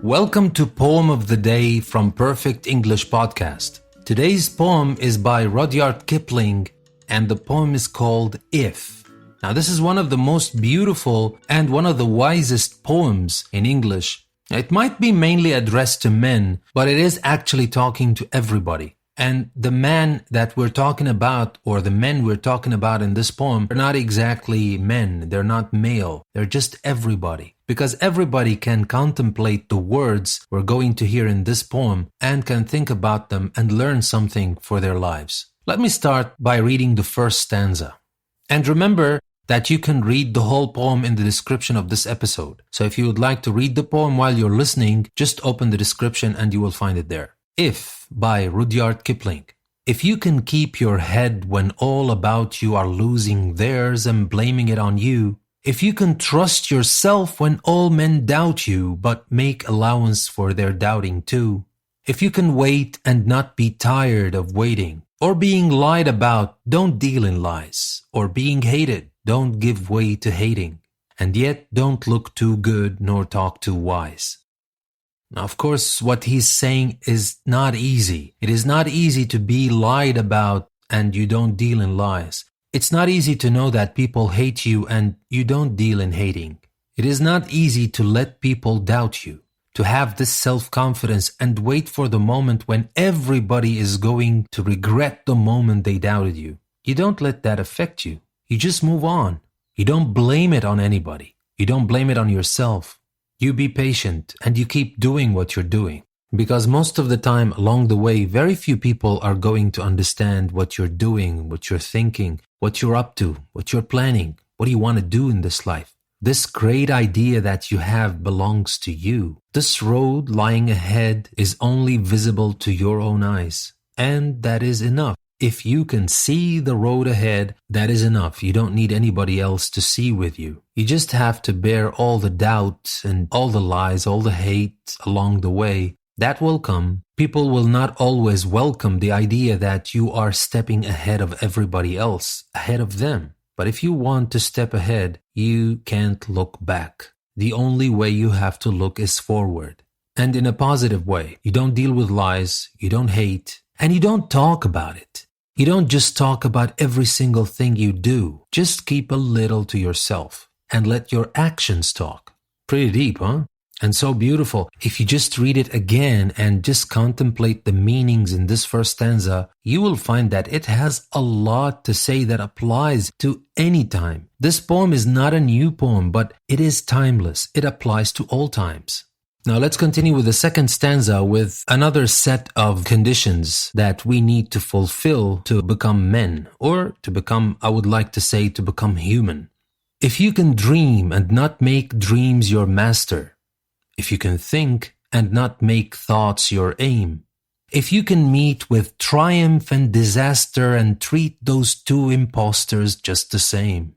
Welcome to Poem of the Day from Perfect English Podcast. Today's poem is by Rudyard Kipling, and the poem is called If. Now, this is one of the most beautiful and one of the wisest poems in English. It might be mainly addressed to men, but it is actually talking to everybody. And the man that we're talking about, or the men we're talking about in this poem, are not exactly men. They're not male. They're just everybody. Because everybody can contemplate the words we're going to hear in this poem and can think about them and learn something for their lives. Let me start by reading the first stanza. And remember that you can read the whole poem in the description of this episode. So if you would like to read the poem while you're listening, just open the description and you will find it there. If, by Rudyard Kipling. If you can keep your head when all about you are losing theirs and blaming it on you, if you can trust yourself when all men doubt you but make allowance for their doubting too, if you can wait and not be tired of waiting, or being lied about, don't deal in lies, or being hated, don't give way to hating, and yet don't look too good nor talk too wise. Now, of course, what he's saying is not easy. It is not easy to be lied about and you don't deal in lies. It's not easy to know that people hate you and you don't deal in hating. It is not easy to let people doubt you, to have this self-confidence and wait for the moment when everybody is going to regret the moment they doubted you. You don't let that affect you. You just move on. You don't blame it on anybody. You don't blame it on yourself. You be patient and you keep doing what you're doing. Because most of the time along the way, very few people are going to understand what you're doing, what you're thinking, what you're up to, what you're planning, what do you want to do in this life. This great idea that you have belongs to you. This road lying ahead is only visible to your own eyes. And that is enough. If you can see the road ahead, that is enough. You don't need anybody else to see with you. You just have to bear all the doubt and all the lies, all the hate along the way. That will come. People will not always welcome the idea that you are stepping ahead of everybody else, ahead of them. But if you want to step ahead, you can't look back. The only way you have to look is forward. And in a positive way. You don't deal with lies, you don't hate, and you don't talk about it. You don't just talk about every single thing you do. Just keep a little to yourself and let your actions talk. Pretty deep, huh? And so beautiful. If you just read it again and just contemplate the meanings in this first stanza, you will find that it has a lot to say that applies to any time. This poem is not a new poem, but it is timeless. It applies to all times. Now let's continue with the second stanza with another set of conditions that we need to fulfill to become men, or to become, I would like to say, to become human. If you can dream and not make dreams your master, if you can think and not make thoughts your aim, if you can meet with triumph and disaster and treat those two impostors just the same,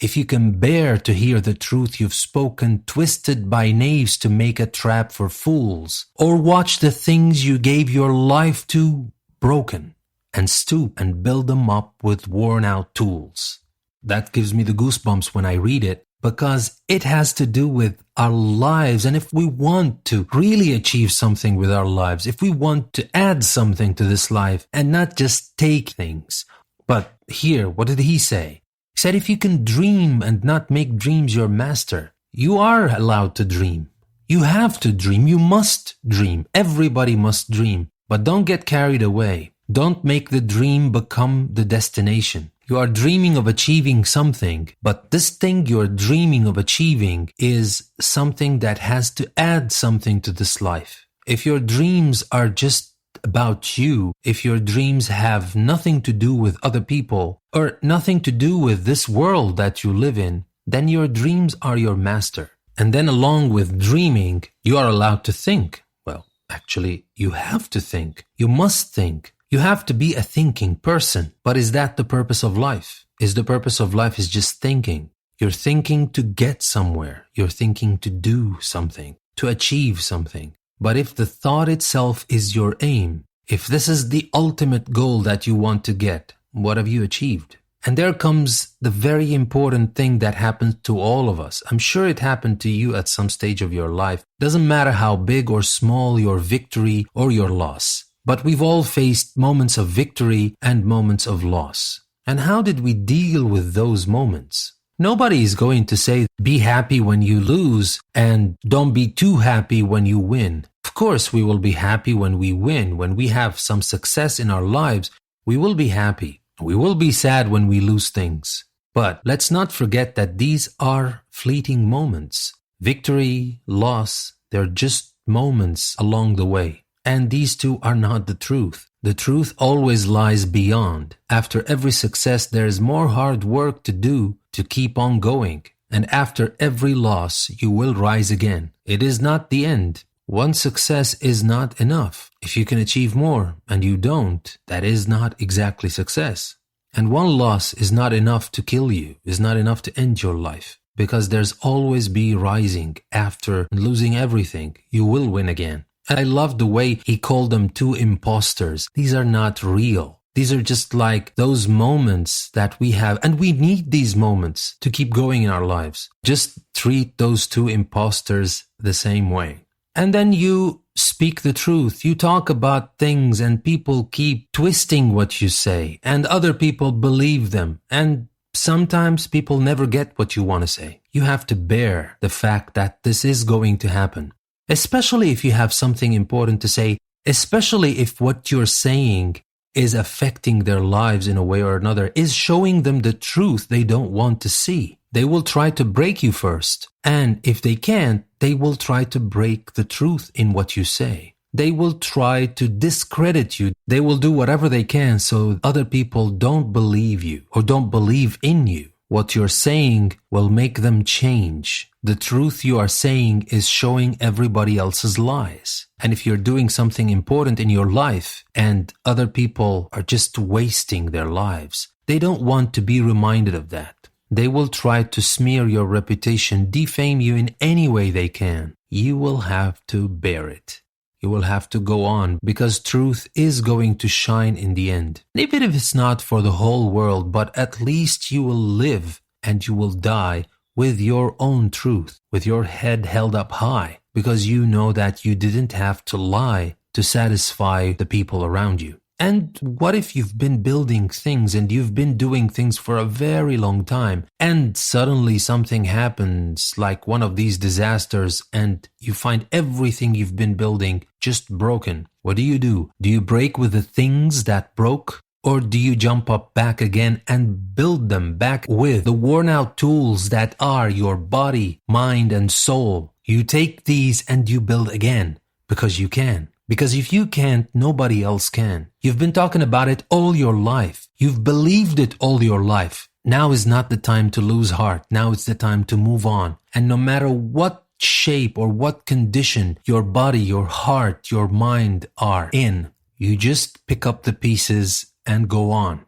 if you can bear to hear the truth you've spoken twisted by knaves to make a trap for fools, or watch the things you gave your life to broken, and stoop and build them up with worn-out tools. That gives me the goosebumps when I read it, because it has to do with our lives. And if we want to really achieve something with our lives, if we want to add something to this life and not just take things. But here, what did he say? He said, if you can dream and not make dreams your master, you are allowed to dream. You have to dream. You must dream. Everybody must dream. But don't get carried away. Don't make the dream become the destination. You are dreaming of achieving something, but this thing you're dreaming of achieving is something that has to add something to this life. If your dreams are just about you, if your dreams have nothing to do with other people or nothing to do with this world that you live in, then your dreams are your master. And then along with dreaming, you are allowed to think. Well, actually, you have to think. You must think. You have to be a thinking person. But is that the purpose of life? Is the purpose of life is just thinking? You're thinking to get somewhere. You're thinking to do something, to achieve something. But if the thought itself is your aim, if this is the ultimate goal that you want to get, what have you achieved? And there comes the very important thing that happens to all of us. I'm sure it happened to you at some stage of your life. Doesn't matter how big or small your victory or your loss. But we've all faced moments of victory and moments of loss. And how did we deal with those moments? Nobody is going to say, be happy when you lose and don't be too happy when you win. Of course, we will be happy when we win. When we have some success in our lives, we will be happy. We will be sad when we lose things. But let's not forget that these are fleeting moments. Victory, loss, they're just moments along the way. And these two are not the truth. The truth always lies beyond. After every success, there is more hard work to do to keep on going. And after every loss, you will rise again. It is not the end. One success is not enough. If you can achieve more and you don't, that is not exactly success. And one loss is not enough to kill you, is not enough to end your life. Because there's always be rising. After losing everything, you will win again. And I love the way he called them two imposters. These are not real. These are just like those moments that we have. And we need these moments to keep going in our lives. Just treat those two imposters the same way. And then you speak the truth. You talk about things and people keep twisting what you say. And other people believe them. And sometimes people never get what you want to say. You have to bear the fact that this is going to happen. Especially if you have something important to say, especially if what you're saying is affecting their lives in a way or another, is showing them the truth they don't want to see. They will try to break you first. And if they can't, they will try to break the truth in what you say. They will try to discredit you. They will do whatever they can so other people don't believe you or don't believe in you. What you're saying will make them change. The truth you are saying is showing everybody else's lies. And if you're doing something important in your life and other people are just wasting their lives, they don't want to be reminded of that. They will try to smear your reputation, defame you in any way they can. You will have to bear it. You will have to go on because truth is going to shine in the end. Even if it's not for the whole world, but at least you will live and you will die with your own truth, with your head held up high, because you know that you didn't have to lie to satisfy the people around you. And what if you've been building things and you've been doing things for a very long time and suddenly something happens like one of these disasters and you find everything you've been building just broken? What do? Do you break with the things that broke? Or do you jump up back again and build them back with the worn out tools that are your body, mind, and soul? You take these and you build again because you can. Because if you can't, nobody else can. You've been talking about it all your life. You've believed it all your life. Now is not the time to lose heart. Now it's the time to move on. And no matter what shape or what condition your body, your heart, your mind are in, you just pick up the pieces and go on.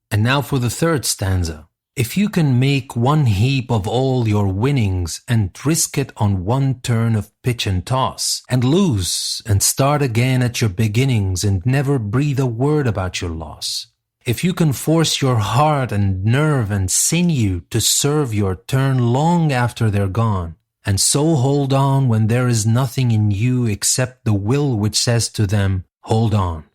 And now for the third stanza. If you can make one heap of all your winnings and risk it on one turn of pitch and toss, and lose and start again at your beginnings and never breathe a word about your loss. If you can force your heart and nerve and sinew to serve your turn long after they're gone, and so hold on when there is nothing in you except the will which says to them, hold on.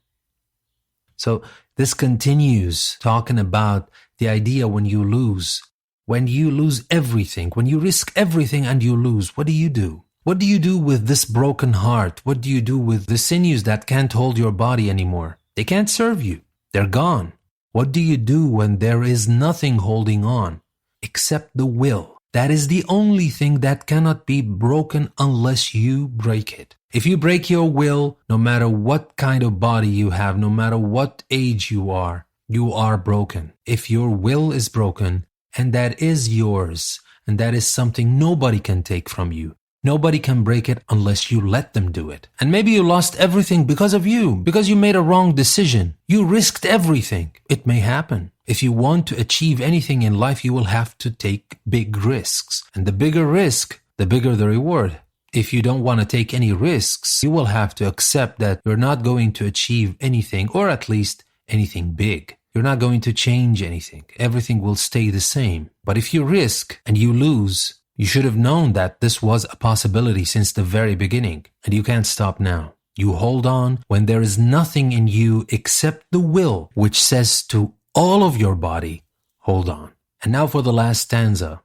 So this continues talking about the idea when you lose everything, when you risk everything and you lose, what do you do? What do you do with this broken heart? What do you do with the sinews that can't hold your body anymore? They can't serve you. They're gone. What do you do when there is nothing holding on except the will? That is the only thing that cannot be broken unless you break it. If you break your will, no matter what kind of body you have, no matter what age you are broken. If your will is broken, and that is yours, and that is something nobody can take from you, nobody can break it unless you let them do it. And maybe you lost everything because of you, because you made a wrong decision. You risked everything. It may happen. If you want to achieve anything in life, you will have to take big risks. And the bigger risk, the bigger the reward. If you don't want to take any risks, you will have to accept that you're not going to achieve anything, or at least anything big. you're not going to change anything. Everything will stay the same. But if you risk and you lose, you should have known that this was a possibility since the very beginning, and you can't stop now. You hold on when there is nothing in you except the will, which says to all of your body, hold on. And now for the last stanza.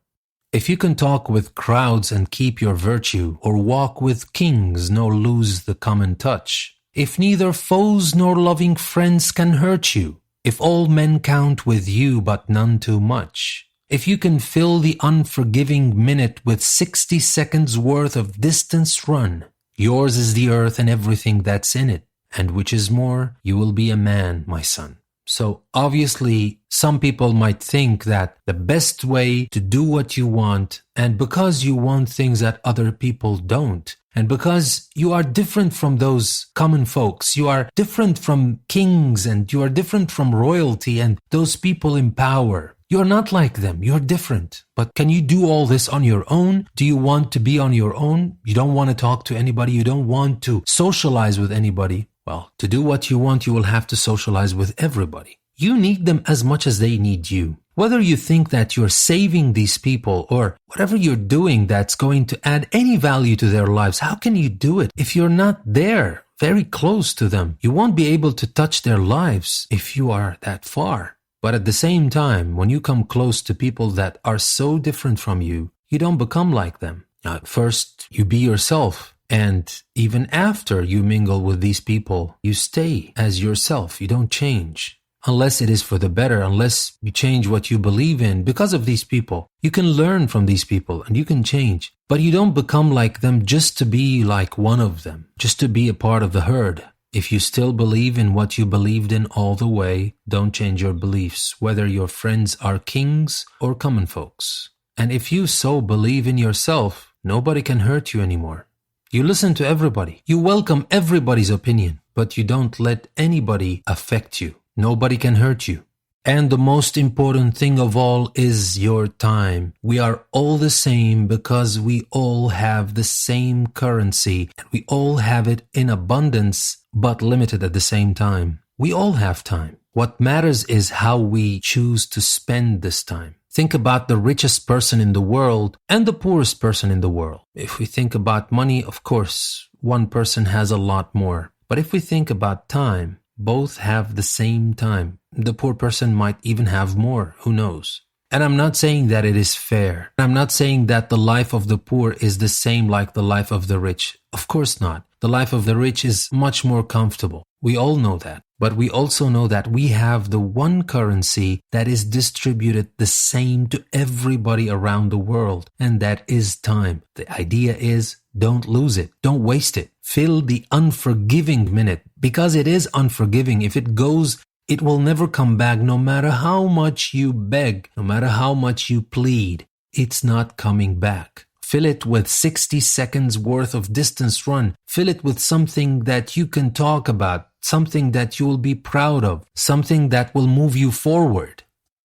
If you can talk with crowds and keep your virtue, or walk with kings nor lose the common touch, if neither foes nor loving friends can hurt you, if all men count with you but none too much, if you can fill the unforgiving minute with 60 seconds worth of distance run, yours is the earth and everything that's in it, and which is more, you will be a man, my son. So obviously, some people might think that the best way to do what you want, and because you want things that other people don't, and because you are different from those common folks, you are different from kings, and you are different from royalty and those people in power. You're not like them. You're different. But can you do all this on your own? Do you want to be on your own? You don't want to talk to anybody. You don't want to socialize with anybody. Well, to do what you want, you will have to socialize with everybody. You need them as much as they need you. Whether you think that you're saving these people or whatever you're doing that's going to add any value to their lives, how can you do it if you're not there, very close to them? You won't be able to touch their lives if you are that far. But at the same time, when you come close to people that are so different from you, you don't become like them. First, you be yourself. And even after you mingle with these people, you stay as yourself. You don't change. Unless it is for the better, unless you change what you believe in because of these people. You can learn from these people and you can change. But you don't become like them just to be like one of them, just to be a part of the herd. If you still believe in what you believed in all the way, don't change your beliefs, whether your friends are kings or common folks. And if you so believe in yourself, nobody can hurt you anymore. You listen to everybody. You welcome everybody's opinion, but you don't let anybody affect you. Nobody can hurt you. And the most important thing of all is your time. We are all the same because we all have the same currency and we all have it in abundance but limited at the same time. We all have time. What matters is how we choose to spend this time. Think about the richest person in the world and the poorest person in the world. If we think about money, of course, one person has a lot more. But if we think about time, both have the same time. The poor person might even have more. Who knows? And I'm not saying that it is fair. I'm not saying that the life of the poor is the same like the life of the rich. Of course not. The life of the rich is much more comfortable. We all know that. But we also know that we have the one currency that is distributed the same to everybody around the world, and that is time. The idea is don't lose it. Don't waste it. Fill the unforgiving minute, because it is unforgiving. If it goes, it will never come back no matter how much you beg, no matter how much you plead. It's not coming back. Fill it with 60 seconds worth of distance run. Fill it with something that you can talk about, something that you will be proud of, something that will move you forward.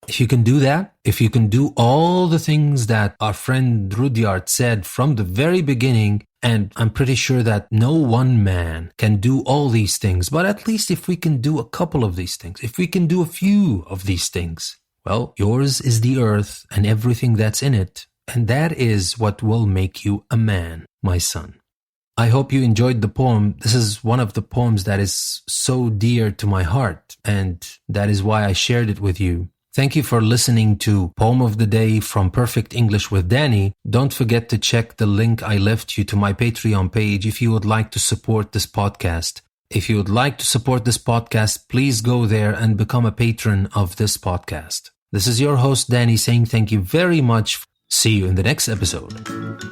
If you can do that, if you can do all the things that our friend Rudyard said from the very beginning, and I'm pretty sure that no one man can do all these things, but at least if we can do a couple of these things, if we can do a few of these things, well, yours is the earth and everything that's in it. And that is what will make you a man, my son. I hope you enjoyed the poem. This is one of the poems that is so dear to my heart, and that is why I shared it with you. Thank you for listening to Poem of the Day from Perfect English with Danny. Don't forget to check the link I left you to my Patreon page if you would like to support this podcast. If you would like to support this podcast, please go there and become a patron of this podcast. This is your host, Danny, saying thank you very much. See you in the next episode.